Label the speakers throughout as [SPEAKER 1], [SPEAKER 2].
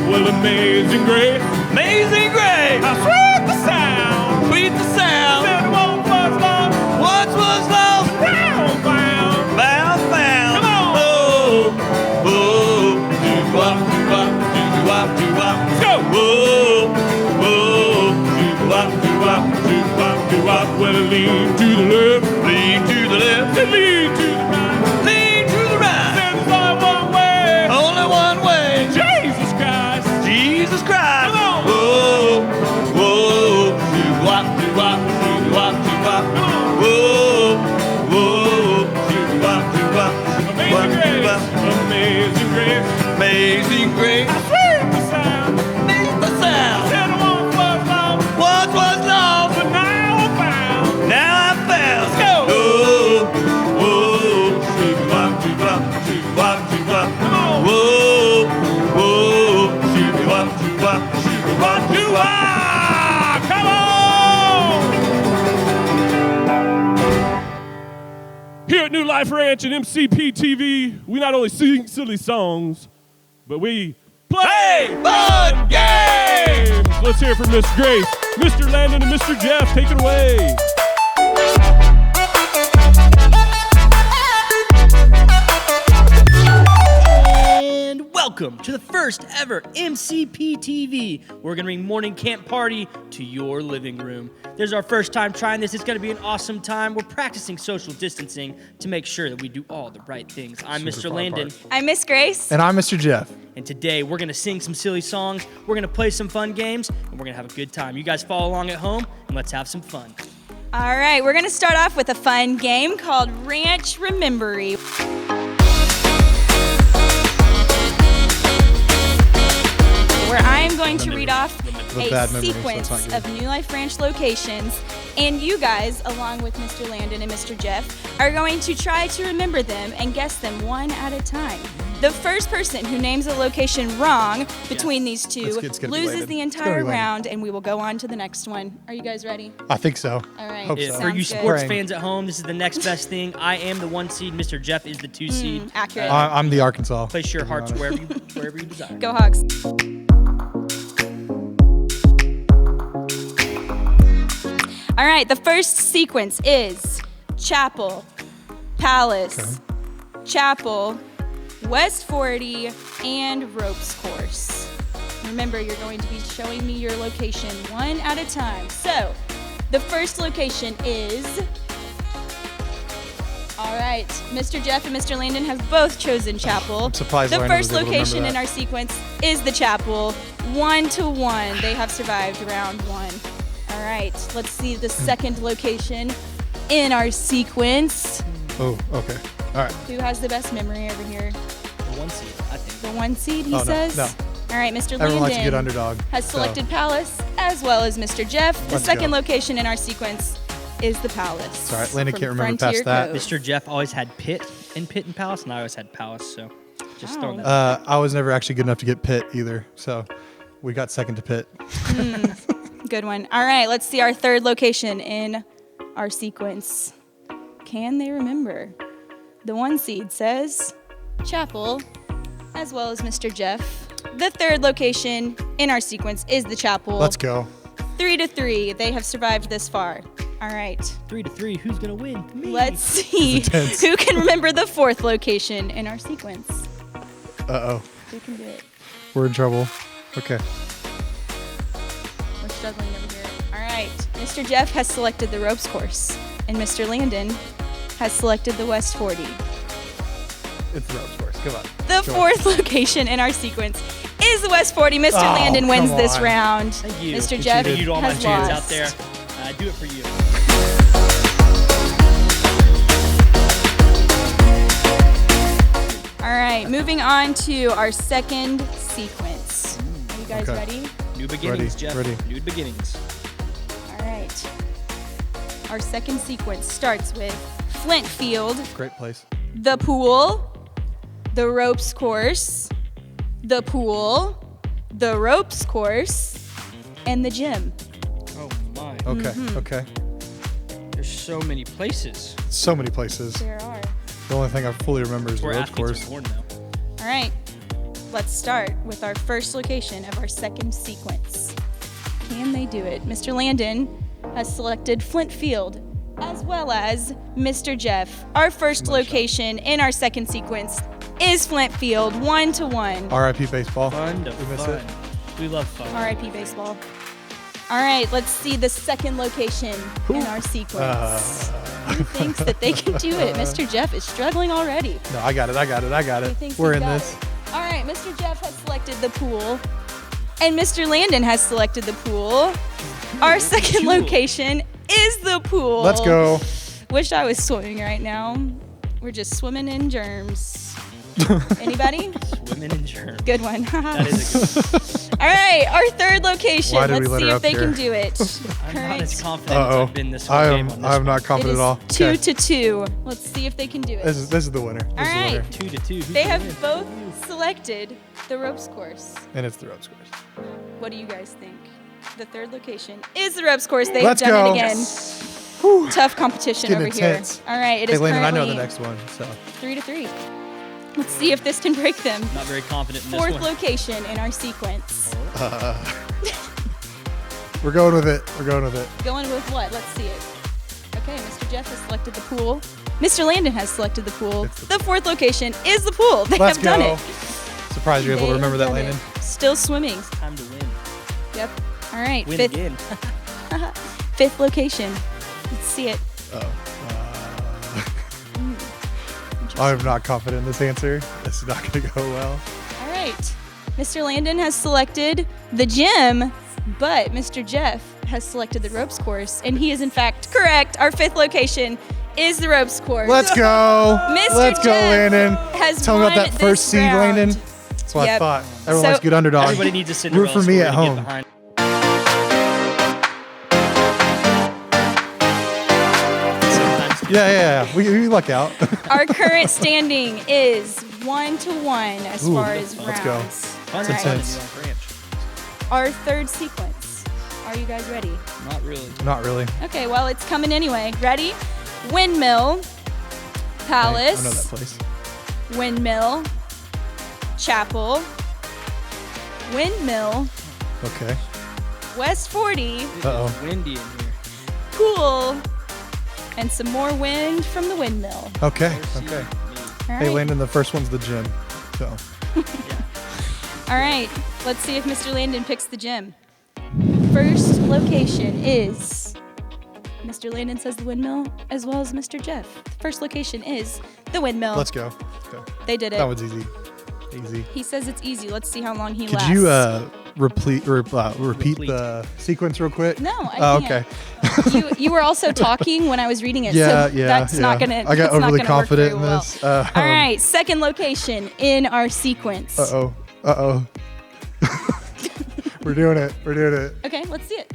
[SPEAKER 1] Well, amazing grace, amazing grace. How sweet the sound, sweet the sound. Said once was lost, found, found. Come on. Oh, oh, doo-wop, doo-wop, doo-wop, doo-wop. Let's go. Oh, oh, doo-wop, doo-wop, doo-wop, doo-wop. Well, lean to the left, lean to the left, and lean to the right, lean to the right. Said there's only one way, only one way. Jesus Christ. Jesus Christ! Come on! Whoa, whoa, doo-wop, doo-wop, doo-wop, doo-wop. Whoa, whoa, doo-wop, doo-wop, doo-wop, doo-wop. Amazing grace, amazing grace. How sweet the sound, sweet the sound. Said once was lost, but now I'm found. Now I'm found. Let's go! Whoa, whoa, doo-wop, doo-wop, doo-wop, doo-wop. Come on! Whoa, whoa. Come on! Here at New Life Ranch and MCP TV, we not only sing silly songs, but we play fun games! Let's hear from Miss Grace, Mr. Landon, and Mr. Jeff. Take it away.
[SPEAKER 2] Welcome to the first ever MCP TV. We're going to bring morning camp party to your living room. This is our first time trying this. It's going to be an awesome time. We're practicing social distancing to make sure that we do all the right things. I'm Mr. Landon.
[SPEAKER 3] I'm Miss Grace.
[SPEAKER 4] And I'm Mr. Jeff.
[SPEAKER 2] And today we're going to sing some silly songs. We're going to play some fun games, and we're going to have a good time. You guys follow along at home, and let's have some fun.
[SPEAKER 3] All right, we're going to start off with a fun game called Ranch Remembery. Where I am going to read off a sequence of New Life Ranch locations, and you guys, along with Mr. Landon and Mr. Jeff, are going to try to remember them and guess them one at a time. The first person who names a location wrong between these two loses the entire round, and we will go on to the next one. Are you guys ready?
[SPEAKER 4] I think so.
[SPEAKER 3] All right.
[SPEAKER 4] Hope so.
[SPEAKER 2] For you sports fans at home, this is the next best thing. I am the 1 seed. Mr. Jeff is the 2 seed.
[SPEAKER 3] Accurate.
[SPEAKER 4] I'm the Arkansas.
[SPEAKER 2] Place your hearts wherever you desire.
[SPEAKER 3] Go Hawks. All right, the first sequence is Chapel, Palace, Chapel, West 40, and Ropes Course. Remember, you're going to be showing me your location one at a time. So, the first location is... All right, Mr. Jeff and Mr. Landon have both chosen Chapel.
[SPEAKER 4] I'm surprised
[SPEAKER 3] the
[SPEAKER 4] Landon
[SPEAKER 3] first
[SPEAKER 4] was able to
[SPEAKER 3] location
[SPEAKER 4] remember
[SPEAKER 3] in
[SPEAKER 4] that.
[SPEAKER 3] our sequence is the Chapel, 1-1. They have survived round one. All right, let's see the second location in our sequence.
[SPEAKER 4] Oh, okay. All right.
[SPEAKER 3] Who has the best memory over here?
[SPEAKER 2] The 1 seed, I think.
[SPEAKER 3] The 1 seed, he says?
[SPEAKER 4] No.
[SPEAKER 3] All right, Mr.
[SPEAKER 4] Everyone likes a good
[SPEAKER 3] Landon
[SPEAKER 4] underdog.
[SPEAKER 3] has selected Palace, as well as Mr. Jeff. The
[SPEAKER 4] Let's
[SPEAKER 3] second
[SPEAKER 4] go.
[SPEAKER 3] location in our sequence is the Palace.
[SPEAKER 4] All right, Landon
[SPEAKER 3] from
[SPEAKER 4] can't remember
[SPEAKER 3] Frontier
[SPEAKER 4] past that.
[SPEAKER 3] Cove.
[SPEAKER 2] Mr. Jeff always had Pitt and Palace, and I always had Palace, so just throwing that.
[SPEAKER 4] I was never actually good enough to get Pitt either, so we got second to Pitt.
[SPEAKER 3] Good one. All right, let's see our third location in our sequence. Can they remember? The 1 seed says Chapel, as well as Mr. Jeff. The third location in our sequence is the Chapel.
[SPEAKER 4] Let's go.
[SPEAKER 3] 3-3. They have survived this far. All right.
[SPEAKER 2] 3-3. Who's gonna win? Me.
[SPEAKER 3] Let's see who can remember the fourth location in our sequence.
[SPEAKER 4] Uh-oh.
[SPEAKER 3] they can do it.
[SPEAKER 4] We're in trouble. Okay.
[SPEAKER 3] We're struggling over here. All right. Mr. Jeff has selected the ropes course, and Mr. Landon has selected the West 40.
[SPEAKER 4] It's the ropes course. Come on.
[SPEAKER 3] The fourth location in our sequence is the West 40. Mr. Landon wins
[SPEAKER 4] come
[SPEAKER 3] this
[SPEAKER 4] on.
[SPEAKER 3] round.
[SPEAKER 2] Thank you.
[SPEAKER 3] Mr. Jeff
[SPEAKER 2] Thank you to all my
[SPEAKER 3] has
[SPEAKER 2] cheers
[SPEAKER 3] lost.
[SPEAKER 2] out there. I do it for you.
[SPEAKER 3] All right, moving on to our second sequence. Are you guys
[SPEAKER 4] Okay.
[SPEAKER 3] ready?
[SPEAKER 2] New beginnings,
[SPEAKER 4] Ready,
[SPEAKER 2] Jeff.
[SPEAKER 4] ready.
[SPEAKER 2] New beginnings.
[SPEAKER 3] All right. Our second sequence starts with Flint Field,
[SPEAKER 4] Great place.
[SPEAKER 3] the pool, the ropes course, the pool, the ropes course, and the gym.
[SPEAKER 2] Oh my.
[SPEAKER 4] Okay.
[SPEAKER 3] Mm-hmm.
[SPEAKER 4] Okay.
[SPEAKER 2] There's so many places.
[SPEAKER 4] So many places.
[SPEAKER 3] There are.
[SPEAKER 4] The only thing I fully remember is the
[SPEAKER 2] Where
[SPEAKER 4] ropes
[SPEAKER 2] athletes
[SPEAKER 4] course.
[SPEAKER 2] are born now.
[SPEAKER 3] All right, let's start with our first location of our second sequence. Can they do it? Mr. Landon has selected Flint Field, as well as Mr. Jeff. Our first location in our second sequence is Flint Field, 1-1.
[SPEAKER 4] R.I.P. baseball.
[SPEAKER 2] Fun to
[SPEAKER 4] We miss
[SPEAKER 2] fun.
[SPEAKER 4] it.
[SPEAKER 2] We love fun.
[SPEAKER 3] RIP baseball. All right, let's see the second location in our sequence. Who thinks that they can do it? Mr. Jeff is struggling already.
[SPEAKER 4] No, I got it. I got it. I got
[SPEAKER 3] He
[SPEAKER 4] it.
[SPEAKER 3] thinks
[SPEAKER 4] We're
[SPEAKER 3] he's
[SPEAKER 4] in
[SPEAKER 3] got
[SPEAKER 4] this.
[SPEAKER 3] it. All right, Mr. Jeff has selected the pool, and Mr. Landon has selected the pool. Our second
[SPEAKER 2] Pool.
[SPEAKER 3] location is the pool.
[SPEAKER 4] Let's go.
[SPEAKER 3] Wish I was swimming right now. We're just swimming in germs. Anybody?
[SPEAKER 2] Women in germs.
[SPEAKER 3] Good one.
[SPEAKER 2] That is a good one.
[SPEAKER 3] All right, our third location.
[SPEAKER 4] Why did we
[SPEAKER 3] Let's
[SPEAKER 4] let
[SPEAKER 3] see
[SPEAKER 4] her
[SPEAKER 3] if
[SPEAKER 4] up
[SPEAKER 3] they
[SPEAKER 4] here?
[SPEAKER 3] can do it.
[SPEAKER 2] I'm not as
[SPEAKER 3] Current.
[SPEAKER 2] confident as
[SPEAKER 4] Uh-oh.
[SPEAKER 2] I've been this whole
[SPEAKER 4] I
[SPEAKER 2] game
[SPEAKER 4] am.
[SPEAKER 2] on this
[SPEAKER 4] I'm not
[SPEAKER 2] one.
[SPEAKER 3] It
[SPEAKER 4] confident
[SPEAKER 3] is
[SPEAKER 4] at all.
[SPEAKER 3] 2-2. Let's see if they can do it.
[SPEAKER 4] This is the winner. This
[SPEAKER 3] All
[SPEAKER 4] is the
[SPEAKER 3] right.
[SPEAKER 4] winner.
[SPEAKER 2] 2-2. Who's
[SPEAKER 3] They
[SPEAKER 2] gonna
[SPEAKER 3] have
[SPEAKER 2] win?
[SPEAKER 3] both selected the ropes course.
[SPEAKER 4] And it's the ropes course.
[SPEAKER 3] What do you guys think? The third location is the ropes course. They
[SPEAKER 4] Let's
[SPEAKER 3] have done
[SPEAKER 4] go.
[SPEAKER 3] it again.
[SPEAKER 4] Whew.
[SPEAKER 3] Tough competition
[SPEAKER 4] Getting
[SPEAKER 3] over here.
[SPEAKER 4] intense.
[SPEAKER 3] All right, it
[SPEAKER 4] Hey,
[SPEAKER 3] is
[SPEAKER 4] Landon, I know
[SPEAKER 3] currently
[SPEAKER 4] the next one. So
[SPEAKER 3] 3-3. Let's see if this can break them.
[SPEAKER 2] Not very confident in this
[SPEAKER 3] Fourth
[SPEAKER 2] one.
[SPEAKER 3] location in our sequence.
[SPEAKER 4] we're going with it. We're going with it.
[SPEAKER 3] Going with what? Let's see it. Okay, Mr. Jeff has selected the pool. Mr. Landon has selected the pool.
[SPEAKER 4] It's
[SPEAKER 3] The fourth location is the pool. They
[SPEAKER 4] Let's
[SPEAKER 3] have done
[SPEAKER 4] go.
[SPEAKER 3] it.
[SPEAKER 4] Surprised you're able to
[SPEAKER 3] They
[SPEAKER 4] remember
[SPEAKER 3] have
[SPEAKER 4] that,
[SPEAKER 3] done
[SPEAKER 4] Landon.
[SPEAKER 3] it. Still swimming.
[SPEAKER 2] Time to win.
[SPEAKER 3] Yep. All right,
[SPEAKER 2] Win
[SPEAKER 3] fifth,
[SPEAKER 2] again.
[SPEAKER 3] fifth location. Let's see it.
[SPEAKER 4] I'm not confident in this answer. This is not going to go well.
[SPEAKER 3] All right. Mr. Landon has selected the gym, but Mr. Jeff has selected the ropes course, and he is in fact correct. Our fifth location is the ropes course.
[SPEAKER 4] Let's go.
[SPEAKER 3] Mr.
[SPEAKER 4] Let's go,
[SPEAKER 3] Jeff
[SPEAKER 4] Landon.
[SPEAKER 3] has
[SPEAKER 4] Tell me about
[SPEAKER 3] won
[SPEAKER 4] that first
[SPEAKER 3] this
[SPEAKER 4] seed,
[SPEAKER 3] round.
[SPEAKER 4] Landon. That's what I
[SPEAKER 3] Yep.
[SPEAKER 4] thought. Everyone
[SPEAKER 3] So-
[SPEAKER 4] likes good underdog.
[SPEAKER 2] Everybody needs a Cinderella
[SPEAKER 4] Root for me
[SPEAKER 2] story
[SPEAKER 4] at
[SPEAKER 2] to get
[SPEAKER 4] home.
[SPEAKER 2] behind. Sometimes
[SPEAKER 4] Yeah. We luck out.
[SPEAKER 3] Our current standing is 1-1 as
[SPEAKER 4] Ooh,
[SPEAKER 3] far as
[SPEAKER 4] let's go.
[SPEAKER 3] rounds.
[SPEAKER 2] fun
[SPEAKER 3] All
[SPEAKER 2] and fun in
[SPEAKER 4] intense.
[SPEAKER 2] New York Ranch.
[SPEAKER 3] Our third sequence. Are you guys ready?
[SPEAKER 2] Not really.
[SPEAKER 4] Not really.
[SPEAKER 3] Okay, well, it's coming anyway. Ready? Windmill, Palace,
[SPEAKER 4] I know that place.
[SPEAKER 3] Windmill, Chapel, Windmill,
[SPEAKER 4] Okay.
[SPEAKER 3] West 40,
[SPEAKER 2] It
[SPEAKER 4] Uh-oh.
[SPEAKER 2] is windy in here.
[SPEAKER 3] Pool, and some more wind from the windmill.
[SPEAKER 4] Okay.
[SPEAKER 2] Mercy
[SPEAKER 4] Okay.
[SPEAKER 2] me.
[SPEAKER 3] All
[SPEAKER 4] Hey,
[SPEAKER 3] right.
[SPEAKER 4] Landon, the first one's the gym. So
[SPEAKER 3] All right. Let's see if Mr. Landon picks the gym. First location is Mr. Landon says the windmill, as well as Mr. Jeff. The first location is the windmill.
[SPEAKER 4] let's go. Let's go.
[SPEAKER 3] They did it.
[SPEAKER 4] That one's easy. Easy.
[SPEAKER 3] He says it's easy. Let's see how long he
[SPEAKER 4] Could
[SPEAKER 3] lasts.
[SPEAKER 4] you repeat
[SPEAKER 2] Replete.
[SPEAKER 4] the sequence real quick?
[SPEAKER 3] No, I
[SPEAKER 4] Oh,
[SPEAKER 3] can't.
[SPEAKER 4] okay.
[SPEAKER 3] You were also talking when I was reading it,
[SPEAKER 4] Yeah,
[SPEAKER 3] so
[SPEAKER 4] yeah.
[SPEAKER 3] that's
[SPEAKER 4] yeah.
[SPEAKER 3] not gonna.
[SPEAKER 4] I got
[SPEAKER 3] that's not
[SPEAKER 4] overly
[SPEAKER 3] gonna
[SPEAKER 4] confident
[SPEAKER 3] work
[SPEAKER 4] in
[SPEAKER 3] very
[SPEAKER 4] this.
[SPEAKER 3] Well. All right, second location in our sequence.
[SPEAKER 4] Uh oh. We're doing it. We're doing it.
[SPEAKER 3] Okay, let's see it.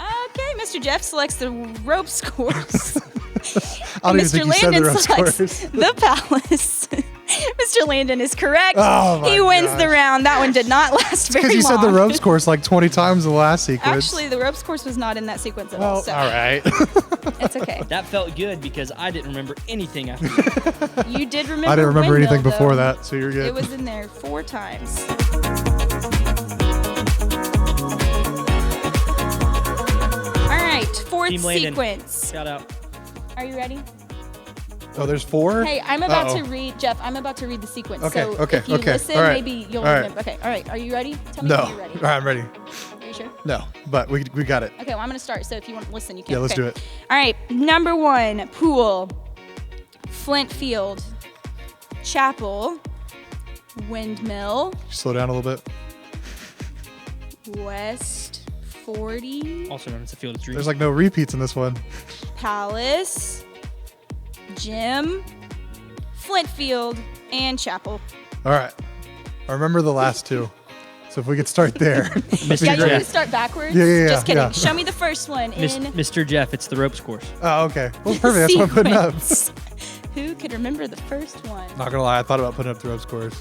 [SPEAKER 3] Okay, Mr. Jeff selects the ropes course.
[SPEAKER 4] I don't even
[SPEAKER 3] Mr.
[SPEAKER 4] think you said the
[SPEAKER 3] Landon
[SPEAKER 4] ropes
[SPEAKER 3] selects
[SPEAKER 4] course.
[SPEAKER 3] the palace. Mr. Landon is correct.
[SPEAKER 4] Oh my
[SPEAKER 3] he wins the
[SPEAKER 4] gosh.
[SPEAKER 3] round. That one did not last very
[SPEAKER 4] Because you
[SPEAKER 3] long.
[SPEAKER 4] said the ropes course like 20 times in the last sequence.
[SPEAKER 3] Actually, the ropes course was not in that sequence at all.
[SPEAKER 4] well,
[SPEAKER 3] So
[SPEAKER 4] all right.
[SPEAKER 3] it's okay.
[SPEAKER 2] That felt good because I didn't remember anything after that.
[SPEAKER 3] You did remember.
[SPEAKER 4] I didn't remember
[SPEAKER 3] windmill,
[SPEAKER 4] anything before
[SPEAKER 3] though.
[SPEAKER 4] that, so you're good.
[SPEAKER 3] It was in there 4 times. All right, fourth
[SPEAKER 2] Team Landon.
[SPEAKER 3] sequence.
[SPEAKER 2] Shout out.
[SPEAKER 3] Are you ready?
[SPEAKER 4] Oh, there's 4?
[SPEAKER 3] Hey, I'm about to read, Jeff, I'm about to read the sequence.
[SPEAKER 4] Okay,
[SPEAKER 3] so
[SPEAKER 4] okay,
[SPEAKER 3] if you
[SPEAKER 4] okay.
[SPEAKER 3] listen,
[SPEAKER 4] All right.
[SPEAKER 3] maybe you'll
[SPEAKER 4] All right.
[SPEAKER 3] remember. Okay, all right. Are you ready? Tell me
[SPEAKER 4] No.
[SPEAKER 3] when you're ready.
[SPEAKER 4] All right, I'm ready.
[SPEAKER 3] Are you sure?
[SPEAKER 4] No, but we got it.
[SPEAKER 3] Okay, well, I'm going to start. So if you want to listen, you can.
[SPEAKER 4] Yeah, let's
[SPEAKER 3] Okay.
[SPEAKER 4] do it.
[SPEAKER 3] All right, number 1, pool, Flint Field, chapel, windmill,
[SPEAKER 4] Slow down a little bit.
[SPEAKER 3] West 40,
[SPEAKER 2] Also known as the Field of Dreams.
[SPEAKER 4] There's like no repeats in this one.
[SPEAKER 3] Palace, gym, Flint Field, and chapel.
[SPEAKER 4] All right. I remember the last 2. So if we could start there.
[SPEAKER 2] Mr.
[SPEAKER 3] Yeah, you need
[SPEAKER 2] Jeff.
[SPEAKER 3] to start backwards.
[SPEAKER 4] Yeah,
[SPEAKER 3] Just kidding.
[SPEAKER 4] yeah.
[SPEAKER 3] Show me the first one in
[SPEAKER 2] Mr. Jeff, it's the ropes course.
[SPEAKER 4] Oh, okay. Well, perfect. That's what I'm putting up.
[SPEAKER 3] sequence. Who could remember the first one?
[SPEAKER 4] Not gonna lie, I thought about putting up the ropes course.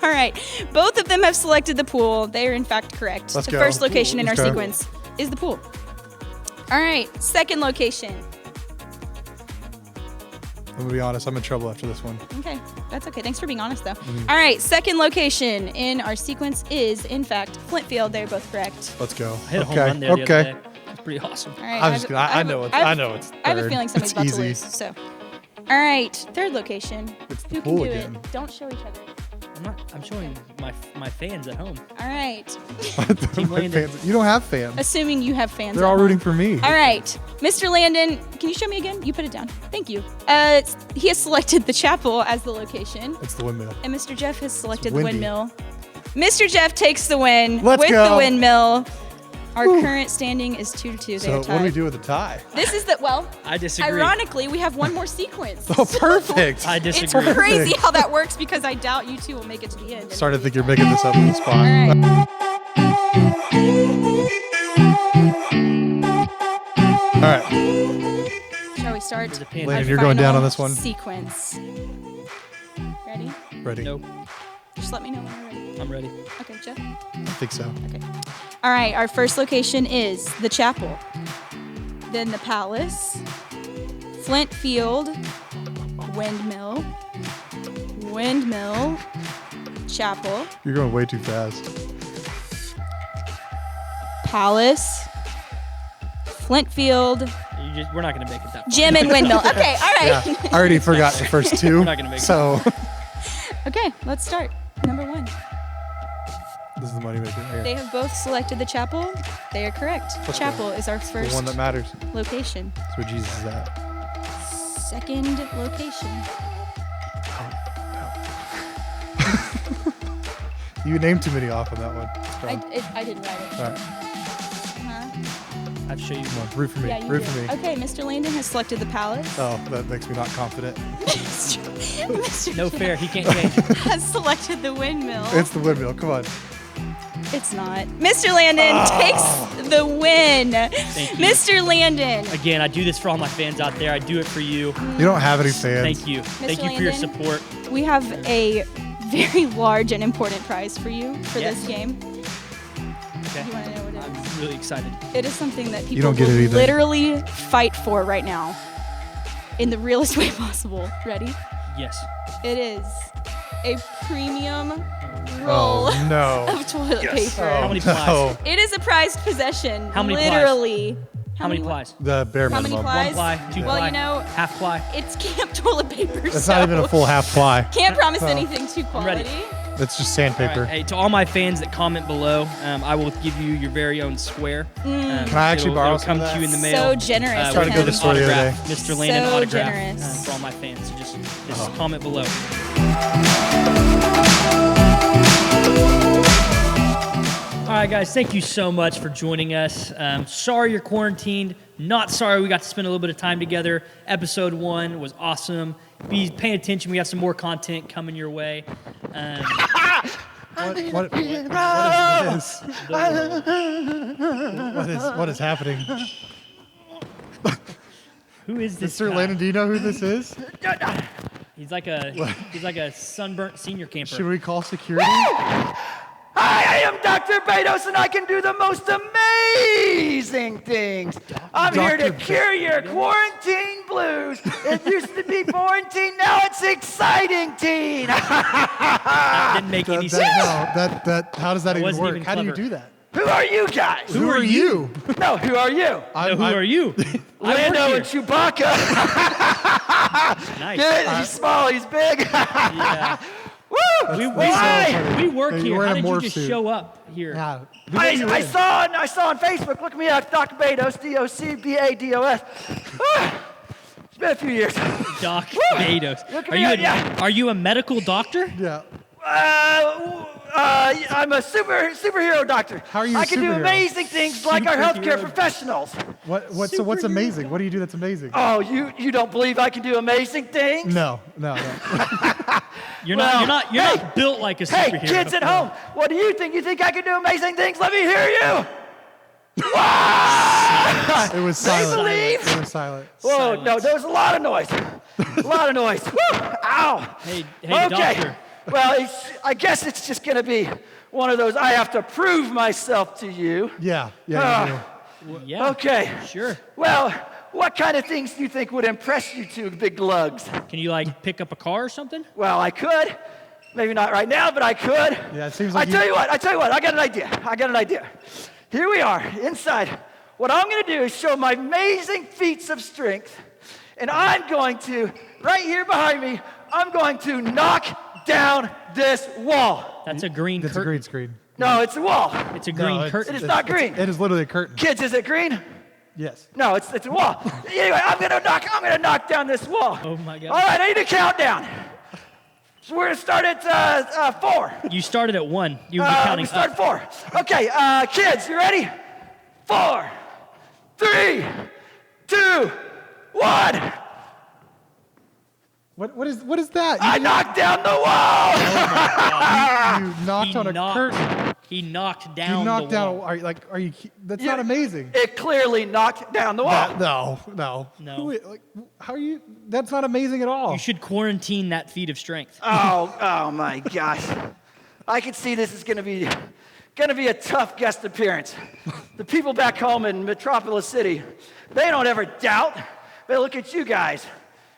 [SPEAKER 3] All right. Both of them have selected the pool. They are in fact correct.
[SPEAKER 4] Let's
[SPEAKER 3] the
[SPEAKER 4] go.
[SPEAKER 3] first location in our
[SPEAKER 4] Let's go.
[SPEAKER 3] sequence is the pool. All right. Second location.
[SPEAKER 4] I'm gonna be honest, I'm in trouble after this one.
[SPEAKER 3] Okay. That's okay. Thanks for being honest, though.
[SPEAKER 4] Mm-hmm.
[SPEAKER 3] All right. Second location in our sequence is, in fact, Flintfield. They're both correct.
[SPEAKER 4] Let's go.
[SPEAKER 2] I hit a home run there the other day. It's pretty awesome.
[SPEAKER 3] All right.
[SPEAKER 4] I'm just gonna, I know it's
[SPEAKER 3] I have a
[SPEAKER 4] third.
[SPEAKER 3] feeling somebody's
[SPEAKER 4] It's
[SPEAKER 3] about
[SPEAKER 4] easy.
[SPEAKER 3] to lose. So, all right. Third location.
[SPEAKER 4] It's the
[SPEAKER 3] Who can
[SPEAKER 4] pool
[SPEAKER 3] do
[SPEAKER 4] again.
[SPEAKER 3] it? Don't show each other.
[SPEAKER 2] I'm showing my fans at home.
[SPEAKER 3] All right.
[SPEAKER 2] Team Landon.
[SPEAKER 4] Fans. You don't have fans.
[SPEAKER 3] Assuming you have fans.
[SPEAKER 4] They're
[SPEAKER 3] at
[SPEAKER 4] all
[SPEAKER 3] home.
[SPEAKER 4] rooting for me.
[SPEAKER 3] All right, Mr. Landon, can you show me again? You put it down. Thank you. He has selected the chapel as the location,
[SPEAKER 4] It's the windmill.
[SPEAKER 3] and Mr. Jeff has selected the
[SPEAKER 4] windy.
[SPEAKER 3] windmill. Mr. Jeff takes the win
[SPEAKER 4] Let's
[SPEAKER 3] with
[SPEAKER 4] go.
[SPEAKER 3] the windmill. Our current standing is 2-2. They
[SPEAKER 4] So
[SPEAKER 3] are
[SPEAKER 4] what do we
[SPEAKER 3] tied.
[SPEAKER 4] do with the tie?
[SPEAKER 3] This is the
[SPEAKER 2] I disagree.
[SPEAKER 3] Ironically, we have one more sequence.
[SPEAKER 4] Oh, perfect.
[SPEAKER 2] I
[SPEAKER 3] It's
[SPEAKER 2] disagree.
[SPEAKER 3] crazy how that works because I doubt you two will make it to the end.
[SPEAKER 4] Starting to think you're making this up on the spot.
[SPEAKER 3] All right.
[SPEAKER 4] All right.
[SPEAKER 3] Shall we start?
[SPEAKER 2] The pin.
[SPEAKER 4] Landon,
[SPEAKER 3] our
[SPEAKER 4] you're going down on
[SPEAKER 3] final
[SPEAKER 4] this one.
[SPEAKER 3] Sequence. Ready?
[SPEAKER 4] Ready?
[SPEAKER 2] Nope.
[SPEAKER 3] Just let me know when you're ready.
[SPEAKER 2] I'm ready.
[SPEAKER 3] Okay, Jeff.
[SPEAKER 4] I think so.
[SPEAKER 3] Okay. All right, our first location is the chapel, then the palace, Flint Field, windmill, chapel,
[SPEAKER 4] You're going way too fast.
[SPEAKER 3] palace, Flint Field,
[SPEAKER 2] We're not gonna make it that far.
[SPEAKER 3] gym, and windmill. Okay, all right.
[SPEAKER 4] Yeah, I already forgot the first 2.
[SPEAKER 2] We're not gonna make it.
[SPEAKER 4] So
[SPEAKER 3] Okay, let's start. Number 1.
[SPEAKER 4] this is the moneymaker. Right
[SPEAKER 3] They
[SPEAKER 4] here.
[SPEAKER 3] have both selected the chapel. They are correct.
[SPEAKER 4] Let's go.
[SPEAKER 3] Chapel is our
[SPEAKER 4] The
[SPEAKER 3] first
[SPEAKER 4] one that matters.
[SPEAKER 3] location.
[SPEAKER 4] That's where Jesus is at.
[SPEAKER 3] Second location.
[SPEAKER 4] You named too many off on that one. Strong.
[SPEAKER 3] I didn't write it.
[SPEAKER 4] All right,
[SPEAKER 3] Huh?
[SPEAKER 2] I'd show you
[SPEAKER 4] come
[SPEAKER 2] more.
[SPEAKER 4] on, root for me.
[SPEAKER 3] Yeah, you
[SPEAKER 4] Root
[SPEAKER 3] did.
[SPEAKER 4] for me.
[SPEAKER 3] Okay, Mr. Landon has selected the palace.
[SPEAKER 4] Oh, that makes me not confident.
[SPEAKER 3] Mr.
[SPEAKER 2] No
[SPEAKER 3] Jeff
[SPEAKER 2] fair. He can't change.
[SPEAKER 3] has selected the windmill.
[SPEAKER 4] It's the windmill. Come on.
[SPEAKER 3] It's not. Mr. Landon takes the win.
[SPEAKER 2] Thank you.
[SPEAKER 3] Mr. Landon.
[SPEAKER 2] Again, I do this for all my fans out there. I do it for you.
[SPEAKER 4] You don't have any fans.
[SPEAKER 2] Thank you. Thank you for your
[SPEAKER 3] Landon?
[SPEAKER 2] support.
[SPEAKER 3] We have a very large and important prize for you for
[SPEAKER 2] Yes.
[SPEAKER 3] this game.
[SPEAKER 2] Okay.
[SPEAKER 3] You want to know what it is?
[SPEAKER 2] I'm really excited.
[SPEAKER 3] It is something that people
[SPEAKER 4] don't get
[SPEAKER 3] will
[SPEAKER 4] anything.
[SPEAKER 3] literally fight for right now in the realest way possible. Ready?
[SPEAKER 2] Yes.
[SPEAKER 3] It is a premium roll
[SPEAKER 4] Oh no.
[SPEAKER 3] of toilet paper.
[SPEAKER 2] How many plies?
[SPEAKER 4] No.
[SPEAKER 3] It is a prized possession.
[SPEAKER 2] How many plies?
[SPEAKER 3] Literally.
[SPEAKER 2] How many plies?
[SPEAKER 4] The bare
[SPEAKER 3] How many
[SPEAKER 4] minimum.
[SPEAKER 3] plies?
[SPEAKER 2] 1 ply, 2
[SPEAKER 3] Well,
[SPEAKER 2] ply,
[SPEAKER 3] you know,
[SPEAKER 2] half ply.
[SPEAKER 3] it's camp toilet paper.
[SPEAKER 4] It's
[SPEAKER 3] so
[SPEAKER 4] not even a full half ply.
[SPEAKER 3] Can't promise
[SPEAKER 4] Oh.
[SPEAKER 3] anything too
[SPEAKER 2] I'm ready.
[SPEAKER 3] quality.
[SPEAKER 4] It's just
[SPEAKER 2] All right.
[SPEAKER 4] sandpaper.
[SPEAKER 2] Hey, to all my fans that comment below, I will give you your very own square.
[SPEAKER 3] Mm.
[SPEAKER 4] Can I actually borrow
[SPEAKER 2] it'll come
[SPEAKER 4] some of
[SPEAKER 2] to you in
[SPEAKER 4] that?
[SPEAKER 2] the mail.
[SPEAKER 3] So generous
[SPEAKER 2] Uh,
[SPEAKER 3] of
[SPEAKER 2] we're
[SPEAKER 3] him.
[SPEAKER 2] gonna
[SPEAKER 4] Tried to go to the store the other
[SPEAKER 2] autograph,
[SPEAKER 4] day.
[SPEAKER 2] Mr. Landon
[SPEAKER 3] So
[SPEAKER 2] autograph
[SPEAKER 3] generous.
[SPEAKER 2] for all my fans. So just comment below. All right, guys, thank you so much for joining us. Sorry you're quarantined. Not sorry we got to spend a little bit of time together. Episode 1 was awesome. Be paying attention. We got some more content coming your way.
[SPEAKER 4] What is happening?
[SPEAKER 2] Who is this
[SPEAKER 4] Mr.
[SPEAKER 2] guy?
[SPEAKER 4] Landon, do you know who this is?
[SPEAKER 2] He's like a sunburnt senior camper.
[SPEAKER 4] Should we call security?
[SPEAKER 5] Hi, I am Dr. Betos, and I can do the most amazing things. I'm here to
[SPEAKER 4] Dr.
[SPEAKER 5] cure your quarantine blues. It used to be quarantine, now it's exciting teen.
[SPEAKER 2] That didn't make any sense.
[SPEAKER 4] How does that even
[SPEAKER 2] wasn't
[SPEAKER 4] work?
[SPEAKER 2] even
[SPEAKER 4] How do you
[SPEAKER 2] clever.
[SPEAKER 4] do that?
[SPEAKER 5] Who are you guys?
[SPEAKER 4] Who are you?
[SPEAKER 5] No, who are you?
[SPEAKER 2] No, who are you?
[SPEAKER 5] Lando and Chewbacca.
[SPEAKER 2] Nice.
[SPEAKER 5] Get it? He's small, he's big.
[SPEAKER 2] Yeah.
[SPEAKER 5] Woo!
[SPEAKER 2] We work
[SPEAKER 4] You're
[SPEAKER 2] here.
[SPEAKER 4] wearing
[SPEAKER 2] How
[SPEAKER 4] a
[SPEAKER 2] did you
[SPEAKER 4] morph
[SPEAKER 2] just
[SPEAKER 4] suit.
[SPEAKER 2] show up here?
[SPEAKER 4] Yeah.
[SPEAKER 5] I saw on Facebook, look me up, Dr. Bados, D-O-C-B-A-D-O-S. It's been a few years.
[SPEAKER 2] Doc Bados.
[SPEAKER 5] Look at
[SPEAKER 2] Are
[SPEAKER 5] me
[SPEAKER 2] you
[SPEAKER 5] up, yeah.
[SPEAKER 2] are you a medical doctor?
[SPEAKER 4] Yeah.
[SPEAKER 5] I'm a superhero doctor.
[SPEAKER 4] How are you a
[SPEAKER 5] I can do
[SPEAKER 4] superhero?
[SPEAKER 5] amazing things like our healthcare
[SPEAKER 2] Superhero.
[SPEAKER 5] professionals.
[SPEAKER 4] What's amazing? What do you do that's amazing?
[SPEAKER 5] Oh, you don't believe I can do amazing things?
[SPEAKER 4] No.
[SPEAKER 2] You're
[SPEAKER 5] Well,
[SPEAKER 2] not built like a
[SPEAKER 5] Hey,
[SPEAKER 2] superhero.
[SPEAKER 5] kids at home, what do you think? You think I can do amazing things? Let me hear you.
[SPEAKER 4] It was
[SPEAKER 5] They
[SPEAKER 4] silent.
[SPEAKER 5] believe.
[SPEAKER 4] It was silent.
[SPEAKER 5] Whoa, no, there was a lot of noise. A lot of noise. Woo! Ow.
[SPEAKER 2] Hey,
[SPEAKER 5] Okay.
[SPEAKER 2] doctor.
[SPEAKER 5] Well, I guess it's just going to be one of those, I have to prove myself to you.
[SPEAKER 4] Yeah.
[SPEAKER 5] Ah.
[SPEAKER 4] You do.
[SPEAKER 2] Yeah.
[SPEAKER 5] Okay.
[SPEAKER 2] Sure.
[SPEAKER 5] Well, what kind of things do you think would impress you two big lugs?
[SPEAKER 2] Can you like pick up a car or something?
[SPEAKER 5] Well, I could. Maybe not right now, but I could.
[SPEAKER 4] Yeah, it seems like
[SPEAKER 5] I tell you what, I got an idea. Here we are, inside. What I'm going to do is show my amazing feats of strength, and I'm going to, right here behind me, I'm going to knock down this wall.
[SPEAKER 2] That's a green
[SPEAKER 4] It's a
[SPEAKER 2] curtain.
[SPEAKER 4] green screen.
[SPEAKER 5] No, it's a wall.
[SPEAKER 2] It's a green
[SPEAKER 4] No,
[SPEAKER 2] curtain.
[SPEAKER 5] It is not green.
[SPEAKER 4] It is literally a curtain.
[SPEAKER 5] Kids, is it green?
[SPEAKER 4] Yes.
[SPEAKER 5] No, it's a wall. Anyway, I'm gonna knock down this wall.
[SPEAKER 2] Oh my God.
[SPEAKER 5] All right, I need a countdown. So we're gonna start at 4.
[SPEAKER 2] You started at 1. You were counting
[SPEAKER 5] We start
[SPEAKER 2] up.
[SPEAKER 5] 4. Okay, kids, you ready? 4, 3, 2, 1.
[SPEAKER 4] What is that?
[SPEAKER 5] I knocked down the wall.
[SPEAKER 4] You knocked on a curtain.
[SPEAKER 2] He knocked down
[SPEAKER 4] You knocked
[SPEAKER 2] the
[SPEAKER 4] down.
[SPEAKER 2] wall.
[SPEAKER 4] Are you? That's not amazing.
[SPEAKER 5] It clearly knocked down the wall.
[SPEAKER 4] No.
[SPEAKER 2] No.
[SPEAKER 4] Like, how are you? That's not amazing at all.
[SPEAKER 2] You should quarantine that feat of strength.
[SPEAKER 5] Oh my gosh. I can see this is gonna be a tough guest appearance. The people back home in Metropolis City, they don't ever doubt. They look at you guys.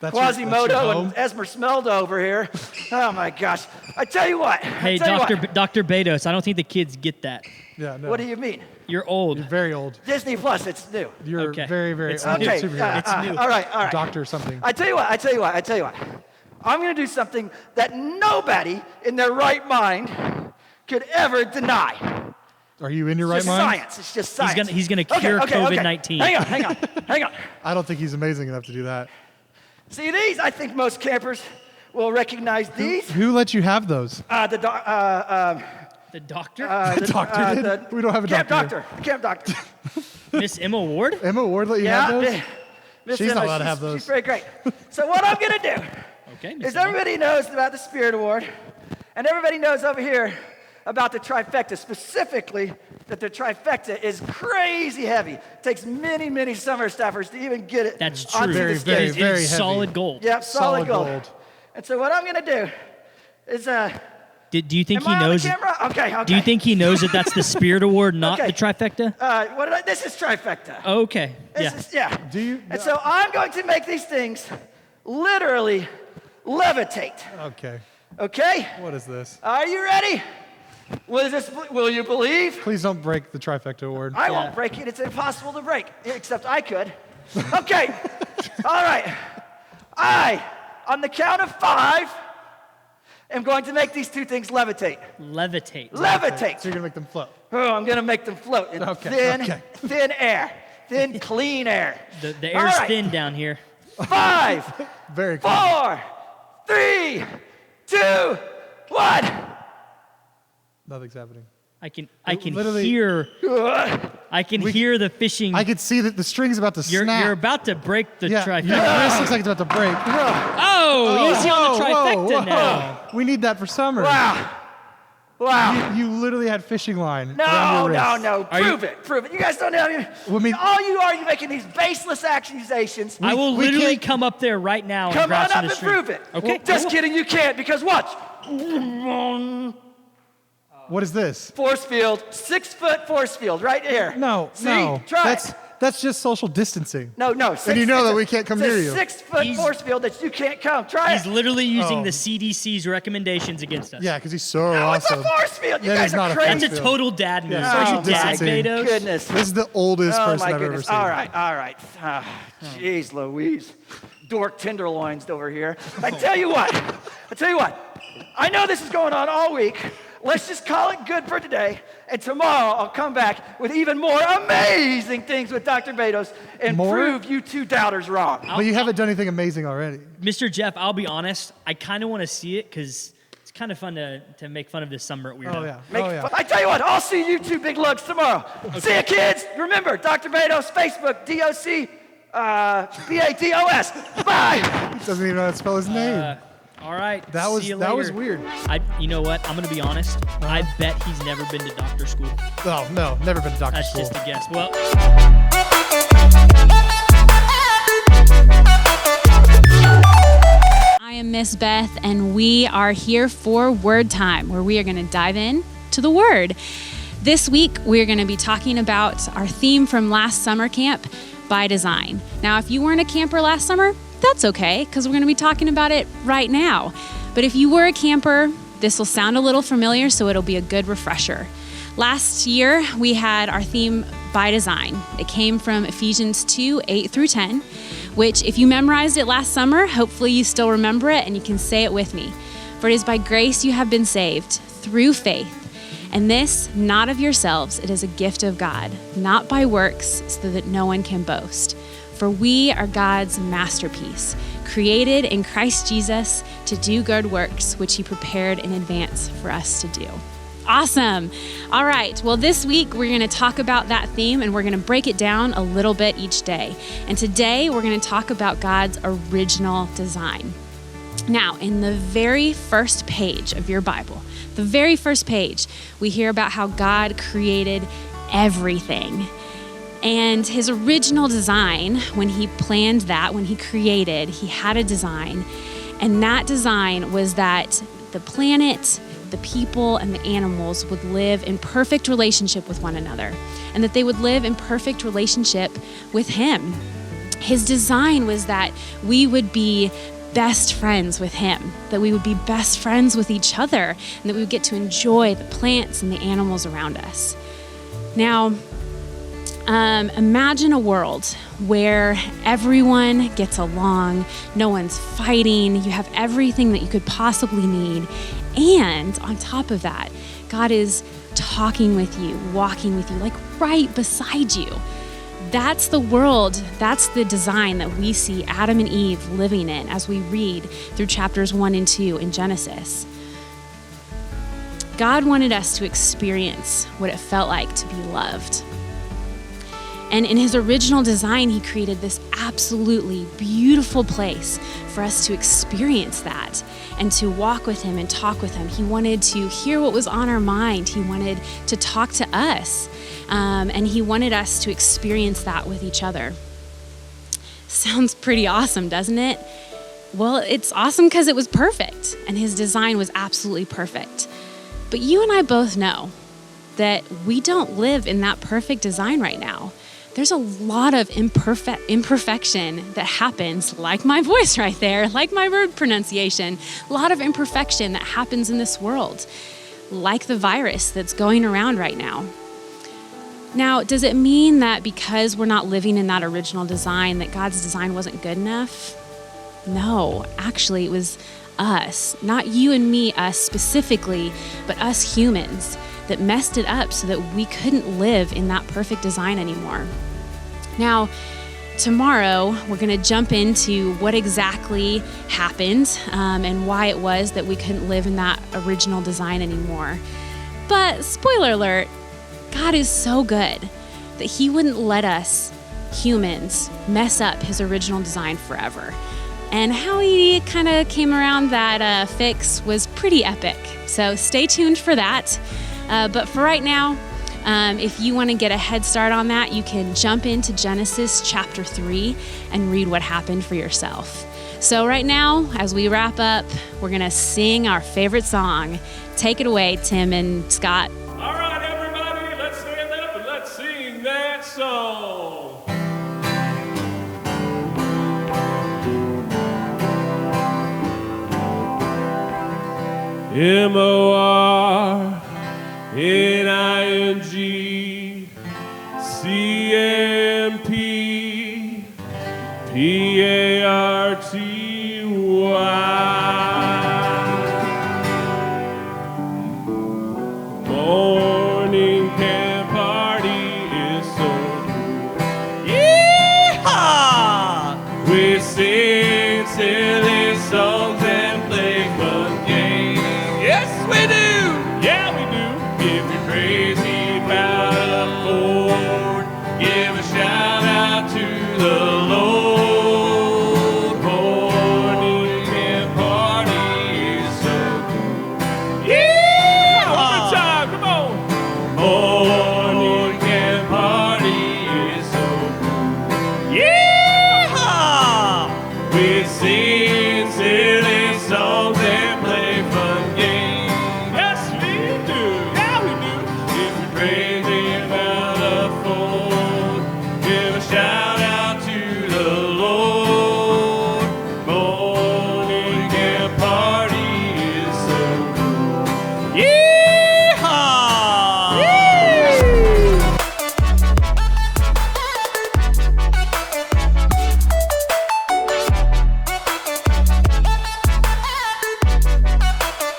[SPEAKER 4] That's your
[SPEAKER 5] Quasimodo
[SPEAKER 4] home?
[SPEAKER 5] and Esmeralda over here. Oh my gosh. I tell you what.
[SPEAKER 2] Hey,
[SPEAKER 5] I tell you what.
[SPEAKER 2] Dr. Bados, I don't think the kids get that.
[SPEAKER 4] Yeah. No.
[SPEAKER 5] What do you mean?
[SPEAKER 2] You're old.
[SPEAKER 4] You're very old.
[SPEAKER 5] Disney Plus, it's new.
[SPEAKER 4] You're
[SPEAKER 2] Okay.
[SPEAKER 4] very, very
[SPEAKER 2] It's
[SPEAKER 4] old
[SPEAKER 2] new.
[SPEAKER 5] Okay.
[SPEAKER 4] superhero.
[SPEAKER 2] It's new.
[SPEAKER 5] All right.
[SPEAKER 4] Doctor something.
[SPEAKER 5] I tell you what. I'm going to do something that nobody in their right mind could ever deny.
[SPEAKER 4] Are you in your
[SPEAKER 5] It's
[SPEAKER 4] right
[SPEAKER 5] just
[SPEAKER 4] mind?
[SPEAKER 5] science. It's just science.
[SPEAKER 2] He's gonna cure COVID-19.
[SPEAKER 5] Hang on.
[SPEAKER 4] I don't think he's amazing enough to do that.
[SPEAKER 5] See these? I think most campers will recognize these.
[SPEAKER 4] Who let you have those?
[SPEAKER 2] The doctor?
[SPEAKER 5] The
[SPEAKER 4] doctor did? We don't have a doctor
[SPEAKER 5] Camp doctor.
[SPEAKER 2] Miss Emma Ward?
[SPEAKER 4] Emma Ward let you have those?
[SPEAKER 5] Miss
[SPEAKER 4] She's
[SPEAKER 5] Emma,
[SPEAKER 4] not allowed to have those.
[SPEAKER 5] She's very great. So what I'm going to do
[SPEAKER 2] Okay, Miss
[SPEAKER 5] is
[SPEAKER 2] Emma.
[SPEAKER 5] everybody knows about the Spirit Award, and everybody knows over here about the trifecta, specifically that the trifecta is crazy heavy. It takes many, many summer staffers to even get it
[SPEAKER 2] That's
[SPEAKER 5] onto
[SPEAKER 2] true.
[SPEAKER 5] the
[SPEAKER 4] Very,
[SPEAKER 5] stage.
[SPEAKER 4] very,
[SPEAKER 2] It is
[SPEAKER 4] very heavy.
[SPEAKER 2] solid gold.
[SPEAKER 5] Yep, solid
[SPEAKER 4] Solid
[SPEAKER 5] gold.
[SPEAKER 4] gold.
[SPEAKER 5] And so what I'm going to do is,
[SPEAKER 2] Do you think
[SPEAKER 5] am
[SPEAKER 2] he
[SPEAKER 5] I on the
[SPEAKER 2] knows?
[SPEAKER 5] camera? Okay.
[SPEAKER 2] Do you think he knows that that's the Spirit Award, not
[SPEAKER 5] Okay.
[SPEAKER 2] the trifecta?
[SPEAKER 5] This is trifecta.
[SPEAKER 2] Okay.
[SPEAKER 5] This
[SPEAKER 2] Yeah.
[SPEAKER 5] is,
[SPEAKER 4] Do you?
[SPEAKER 5] And so I'm going to make these things literally levitate.
[SPEAKER 4] Okay.
[SPEAKER 5] Okay?
[SPEAKER 4] What is this?
[SPEAKER 5] Are you ready? Will you believe?
[SPEAKER 4] Please don't break the trifecta award.
[SPEAKER 5] I won't break it. It's impossible to break, except I could. Okay. All right. On the count of 5, am going to make these two things levitate.
[SPEAKER 2] Levitate.
[SPEAKER 5] Levitate.
[SPEAKER 4] So you're gonna make them float.
[SPEAKER 5] Oh, I'm going to make them float in
[SPEAKER 4] Okay,
[SPEAKER 5] thin air. Thin, clean air.
[SPEAKER 2] The
[SPEAKER 5] All
[SPEAKER 2] air's
[SPEAKER 5] right.
[SPEAKER 2] thin down here.
[SPEAKER 5] 5,
[SPEAKER 4] Very cool.
[SPEAKER 5] 4, 3, 2, 1.
[SPEAKER 4] Nothing's happening.
[SPEAKER 2] I can
[SPEAKER 4] Literally-
[SPEAKER 2] hear hear the fishing.
[SPEAKER 4] I could see that the string's about to
[SPEAKER 2] You're
[SPEAKER 4] snap.
[SPEAKER 2] about to break the
[SPEAKER 4] yeah,
[SPEAKER 2] trifecta.
[SPEAKER 4] your wrist looks like it's about to break.
[SPEAKER 2] Oh, easy on the trifecta now.
[SPEAKER 4] We need that for summer.
[SPEAKER 5] Wow.
[SPEAKER 4] You literally had fishing line around
[SPEAKER 5] No.
[SPEAKER 4] your wrist.
[SPEAKER 5] Prove it. You guys don't know. All you are, you're making these baseless accusations.
[SPEAKER 2] I will
[SPEAKER 4] we
[SPEAKER 2] literally
[SPEAKER 4] can't-
[SPEAKER 2] come up there right now and
[SPEAKER 5] Come on
[SPEAKER 2] grasp
[SPEAKER 5] up
[SPEAKER 2] the
[SPEAKER 5] and
[SPEAKER 2] string.
[SPEAKER 5] prove it.
[SPEAKER 2] Okay.
[SPEAKER 5] Just kidding, you can't, because watch.
[SPEAKER 4] What is this?
[SPEAKER 5] Force field, 6-foot force field, right here.
[SPEAKER 4] No,
[SPEAKER 5] See?
[SPEAKER 4] no.
[SPEAKER 5] Try
[SPEAKER 4] That's just social distancing.
[SPEAKER 5] No.
[SPEAKER 4] And you know that we can't come near you.
[SPEAKER 5] It's a 6-foot
[SPEAKER 2] He's-
[SPEAKER 5] force field that you can't come. Try
[SPEAKER 2] He's
[SPEAKER 5] it.
[SPEAKER 2] literally using
[SPEAKER 4] Oh.
[SPEAKER 2] the CDC's recommendations against us.
[SPEAKER 4] Yeah, because he's so
[SPEAKER 5] No, it's a
[SPEAKER 4] awesome.
[SPEAKER 5] force field. You
[SPEAKER 4] That
[SPEAKER 5] guys
[SPEAKER 4] is
[SPEAKER 5] are
[SPEAKER 4] not a
[SPEAKER 5] crazy.
[SPEAKER 2] That's a
[SPEAKER 4] field.
[SPEAKER 2] total dad move.
[SPEAKER 4] Yeah,
[SPEAKER 2] Are
[SPEAKER 4] social
[SPEAKER 2] you dad,
[SPEAKER 4] distancing.
[SPEAKER 2] Betos?
[SPEAKER 5] Goodness.
[SPEAKER 4] This is the oldest
[SPEAKER 5] Oh
[SPEAKER 4] person
[SPEAKER 5] my
[SPEAKER 4] I've ever
[SPEAKER 5] goodness.
[SPEAKER 4] seen.
[SPEAKER 5] All right. Jeez Louise. dork tenderloins over here. I tell you what, I know this is going on all week. Let's just call it good for today. And tomorrow I'll come back with even more amazing things with Dr. Betos and prove you two doubters wrong.
[SPEAKER 4] But you haven't done anything amazing already.
[SPEAKER 2] Mr. Jeff, I'll be honest. I kind of want to see it because it's kind of fun to make fun of this sunburnt weirdo.
[SPEAKER 4] Oh, yeah.
[SPEAKER 5] I tell you what, I'll see you two big lugs tomorrow. Okay. See you, kids. Remember, Dr. Betos, Facebook, DOC, PATOS. Bye.
[SPEAKER 4] He doesn't even know how to spell his name.
[SPEAKER 2] All right.
[SPEAKER 4] That was weird.
[SPEAKER 2] You know what? I'm going to be honest. I bet he's never been to doctor school.
[SPEAKER 4] Oh, no, never been to doctor school.
[SPEAKER 2] That's just a guess. Well.
[SPEAKER 6] I am Miss Beth, and we are here for Word Time, where we are going to dive in to the Word. This week, we're going to be talking about our theme from last summer camp, By Design. Now, if you weren't a camper last summer, that's okay, because we're going to be talking about it right now. But if you were a camper, this will sound a little familiar, so it'll be a good refresher. Last year, we had our theme By Design. It came from Ephesians 2, 8 through 10, which if you memorized it last summer, hopefully you still remember it and you can say it with me. For it is by grace you have been saved, through faith. And this, not of yourselves, it is a gift of God, not by works, so that no one can boast. For we are God's masterpiece, created in Christ Jesus to do good works, which he prepared in advance for us to do. Awesome. All right. Well, this week we're going to talk about that theme and we're going to break it down a little bit each day. And today we're going to talk about God's original design. Now, in the very first page of your Bible, the very first page, we hear about how God created everything. And his original design, when he planned that, when he created, he had a design. And that design was that the planet, the people, and the animals would live in perfect relationship with one another, and that they would live in perfect relationship with him. His design was that we would be best friends with him, that we would be best friends with each other, and that we would get to enjoy the plants and the animals around us. Now, imagine a world where everyone gets along, no one's fighting, you have everything that you could possibly need, and on top of that, God is talking with you, walking with you, like right beside you. That's the world, that's the design that we see Adam and Eve living in as we read through chapters 1 and 2 in Genesis. God wanted us to experience what it felt like to be loved. And in his original design, he created this absolutely beautiful place for us to experience that and to walk with him and talk with him. He wanted to hear what was on our mind. He wanted to talk to us. And he wanted us to experience that with each other. Sounds pretty awesome, doesn't it? Well, it's awesome because it was perfect, and his design was absolutely perfect. But you and I both know that we don't live in that perfect design right now. There's a lot of imperfection that happens, like my voice right there, like my word pronunciation, a lot of imperfection that happens in this world, like the virus that's going around right now. Now, does it mean that because we're not living in that original design, that God's design wasn't good enough? No, actually, it was us, not you and me, us specifically, but us humans that messed it up so that we couldn't live in that perfect design anymore. Now, tomorrow, we're going to jump into what exactly happened and why it was that we couldn't live in that original design anymore. But spoiler alert, God is so good that he wouldn't let us humans mess up his original design forever. And how he kind of came around that fix was pretty epic. So stay tuned for that. But for right now, if you want to get a head start on that, you can jump into Genesis chapter 3 and read what happened for yourself. So right now, as we wrap up, we're going to sing our favorite song. Take it away, Tim and Scott.
[SPEAKER 1] All right, everybody, let's stand up and let's sing that song. MORNING CAMP Morning camp party is so cool. Yeehaw! We sing silly songs and play fun games. Yes, we do. Yeah, we do. Give you praise.